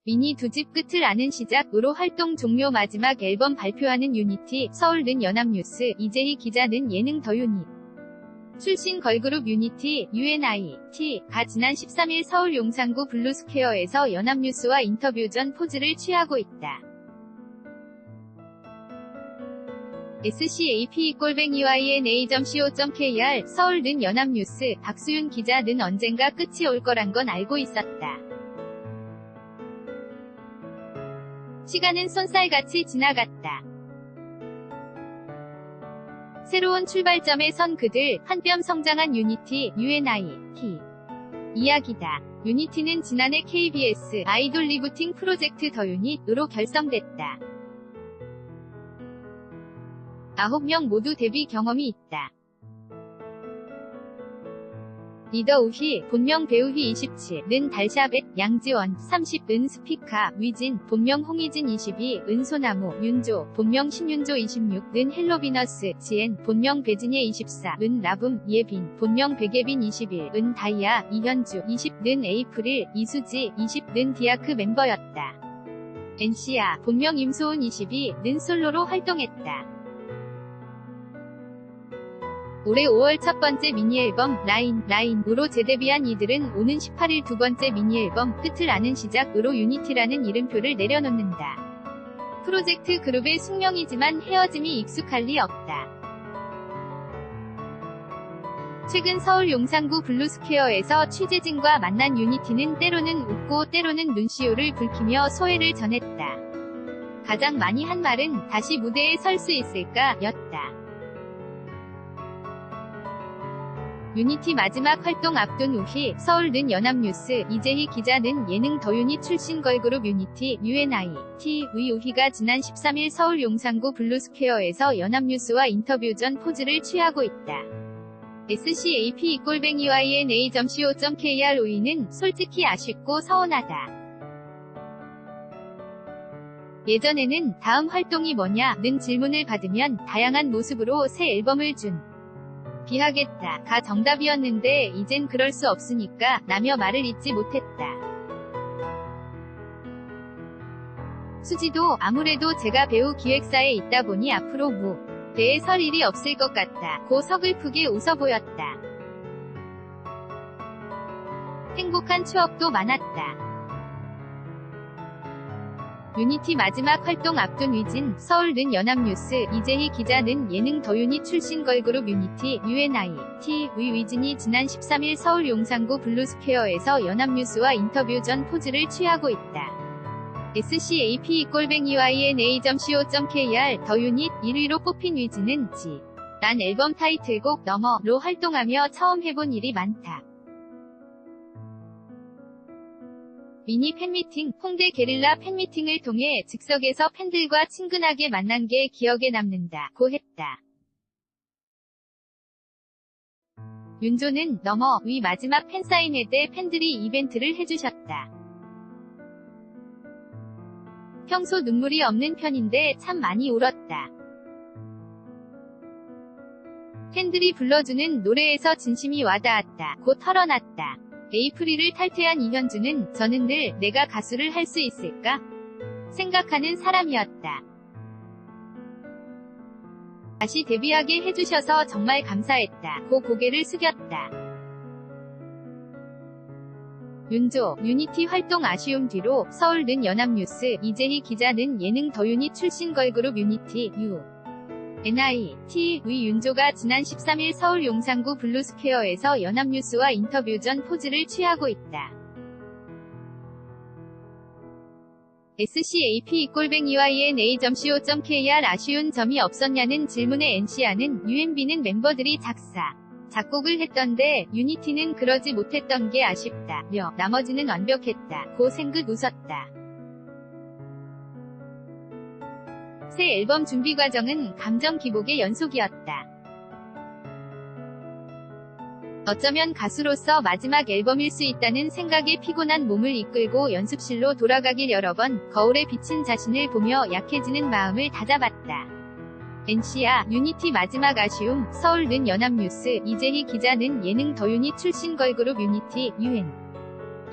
미니 2집 끝을 아는 시작으로 활동 종료 마지막 앨범 발표하는 유니티. 서울는 연합뉴스. 이재희 기자는 예능 더 유닛 출신 걸그룹 유니티 UNIT가 지난 13일 서울 용산구 블루스퀘어에서 연합뉴스와 인터뷰 전 포즈를 취하고 있다. scap@yna.co.kr. 서울는 연합뉴스. 박수윤 기자는 언젠가 끝이 올 거란 건 알고 있었다. 시간은 쏜살같이 지나갔다. 새로운 출발점에 선 그들. 한 뼘 성장한 유니티 UNIT 이야기다. 유니티는 지난해 KBS 아이돌 리부팅 프로젝트 더 유닛으로 결성됐다. 9명 모두 데뷔 경험이 있다. 리더 우희, 본명 배우희 27은 달샤벳, 양지원 30은 스피카, 위진, 본명 홍희진 22은 소나무, 윤조, 본명 신윤조 26은 헬로비너스, 지엔, 본명 배진예 24은 라붐, 예빈, 본명 백예빈 21은 다이아, 이현주 20는 에이프릴, 이수지 20는 디아크 멤버였다. NC야, 본명 임소은 22는 솔로로 활동했다. 올해 5월 첫 번째 미니앨범 라인으로 재데뷔한 이들은 오는 18일 두 번째 미니앨범 끝을 아는 시작으로 유니티라는 이름표를 내려놓는다. 프로젝트 그룹의 숙명이지만 헤어짐이 익숙할 리 없다. 최근 서울 용산구 블루스퀘어에서 취재진과 만난 유니티는 때로는 웃고 때로는 눈시울을 붉히며 소회를 전했다. 가장 많이 한 말은 다시 무대에 설 수 있을까 였다. 유니티 마지막 활동 앞둔 우희. 서울는 연합뉴스. 이재희 기자는 예능 더 유닛 출신 걸그룹 유니티 UNIT의 우희가 지난 13일 서울 용산구 블루스퀘어에서 연합뉴스와 인터뷰 전 포즈를 취하고 있다. scap@yna.co.kr. 우희는 솔직히 아쉽고 서운하다. 예전에는 다음 활동이 뭐냐?는 질문을 받으면 다양한 모습으로 새 앨범을 준비하겠다 가 정답이었는데 이젠 그럴 수 없으니까 라며 말을 잇지 못했다. 수지도 아무래도 제가 배우 기획사에 있다 보니 앞으로 무대에 설 일이 없을 것 같다 고 서글프게 웃어 보였다. 행복한 추억도 많았다. 유니티 마지막 활동 앞둔 위진. 서울는 연합뉴스. 이재희 기자는 예능 더 유닛 출신 걸그룹 유니티 UNIT의 위진이 지난 13일 서울 용산구 블루스퀘어에서 연합뉴스와 인터뷰 전 포즈를 취하고 있다. scap@yna.co.kr. 더 유닛 1위로 뽑힌 위진은 란 앨범 타이틀곡 너머로 활동하며 처음 해본 일이 많다. 미니 팬미팅. 홍대 게릴라 팬미팅을 통해 즉석에서 팬들과 친근하게 만난 게 기억에 남는다 고 했다. 윤조는 너머의 마지막 팬사인회 때 팬들이 이벤트를 해주셨다. 평소 눈물이 없는 편인데 참 많이 울었다. 팬들이 불러주는 노래에서 진심이 와닿았다 고 털어놨다. 에이프릴을 탈퇴한 이현주는 저는 늘 내가 가수를 할 수 있을까 생각하는 사람이었다. 다시 데뷔하게 해주셔서 정말 감사했다 고 고개를 숙였다. 윤조, 유니티 활동 아쉬움 뒤로. 서울는 연합뉴스. 이재희 기자는 예능 더 유닛 출신 걸그룹 유니티 UNIT의 윤조가 지난 13일 서울 용산구 블루스퀘어에서 연합뉴스와 인터뷰 전 포즈를 취하고 있다. scap@yna.co.kr. 아쉬운 점이 없었냐는 질문에 NC야는 UMB는 멤버들이 작곡을 했던데 유니티는 그러지 못했던 게 아쉽다며 나머지는 완벽했다 고 생긋 웃었다. 새 앨범 준비 과정은 감정 기복의 연속이었다. 어쩌면 가수로서 마지막 앨범일 수 있다는 생각에 피곤한 몸을 이끌고 연습실로 돌아가길 여러 번 거울에 비친 자신을 보며 약해지는 마음을 다잡았다. NC야, 유니티 마지막 아쉬움. 서울는 연합뉴스. 이재희 기자는 예능 더 유닛 출신 걸그룹 유니티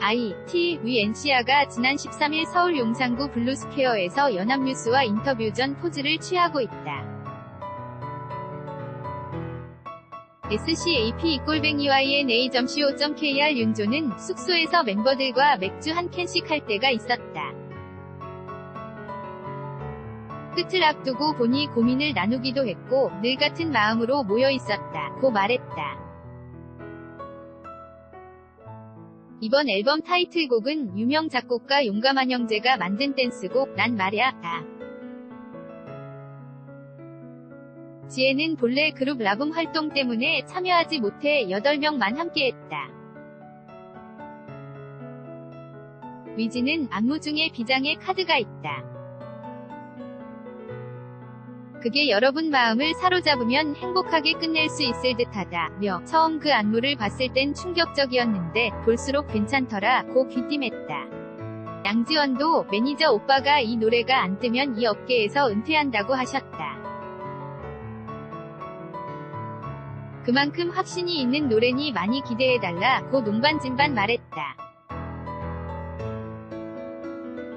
ITV NC아가 지난 13일 서울 용산구 블루스퀘어에서 연합뉴스와 인터뷰 전 포즈를 취하고 있다. SCAP_YNA.co.kr 윤조는 숙소에서 멤버들과 맥주 한 캔씩 할 때가 있었다. 끝을 앞두고 보니 고민을 나누기도 했고 늘 같은 마음으로 모여 있었다. 고 말했다. 이번 앨범 타이틀곡은 유명 작곡가 용감한 형제가 만든 댄스곡 난 말야 다. 지혜는 본래 그룹 라붐 활동 때문에 참여하지 못해 8명만 함께했다. 위진은 안무 중에 비장의 카드가 있다. 그게 여러분 마음을 사로잡으면 행복하게 끝낼 수 있을 듯하다. 며 처음 그 안무를 봤을 땐 충격적이었는데 볼수록 괜찮더라 고 귀띔했다. 양지원도 매니저 오빠가 이 노래가 안 뜨면 이 업계에서 은퇴한다고 하셨다. 그만큼 확신이 있는 노래니 많이 기대해달라 고 농반진반 말했다.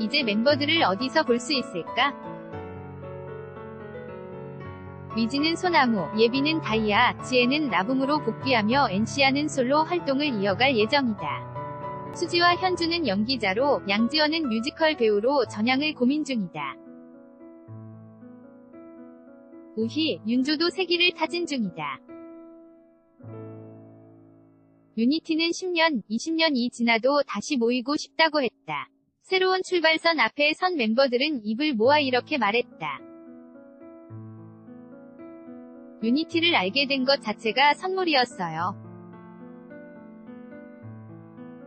이제 멤버들을 어디서 볼 수 있을까? 위진은 소나무, 예빈은 다이아, 지혜는 라붐으로 복귀하며 NC아는 솔로 활동을 이어갈 예정이다. 수지와 현주는 연기자로, 양지원은 뮤지컬 배우로 전향을 고민 중이다. 우희, 윤조도 세기를 타진 중이다. 유니티는 10년, 20년이 지나도 다시 모이고 싶다고 했다. 새로운 출발선 앞에 선 멤버들은 입을 모아 이렇게 말했다. 유니티를 알게 된 것 자체가 선물이었어요.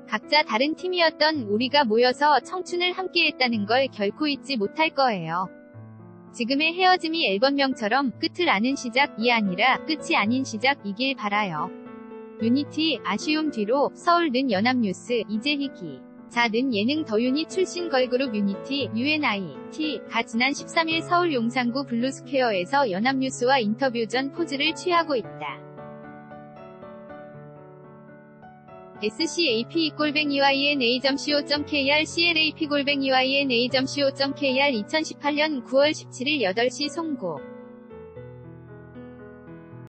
각자 다른 팀이었던 우리가 모여서 청춘을 함께했다는 걸 결코 잊지 못할 거예요. 지금의 헤어짐이 앨범명처럼 끝을 아는 시작이 아니라 끝이 아닌 시작이길 바라요. 유니티, 아쉬움 뒤로, 서울는 연합뉴스, 이재희기. 자는 예능 더유니 출신 걸그룹 유니티, UNIT가 지난 13일 서울 용산구 블루스퀘어에서 연합뉴스와 인터뷰 전 포즈를 취하고 있다. SCAP_YNA.co.kr CLAP_YNA.co.kr 2018년 9월 17일 8시 송고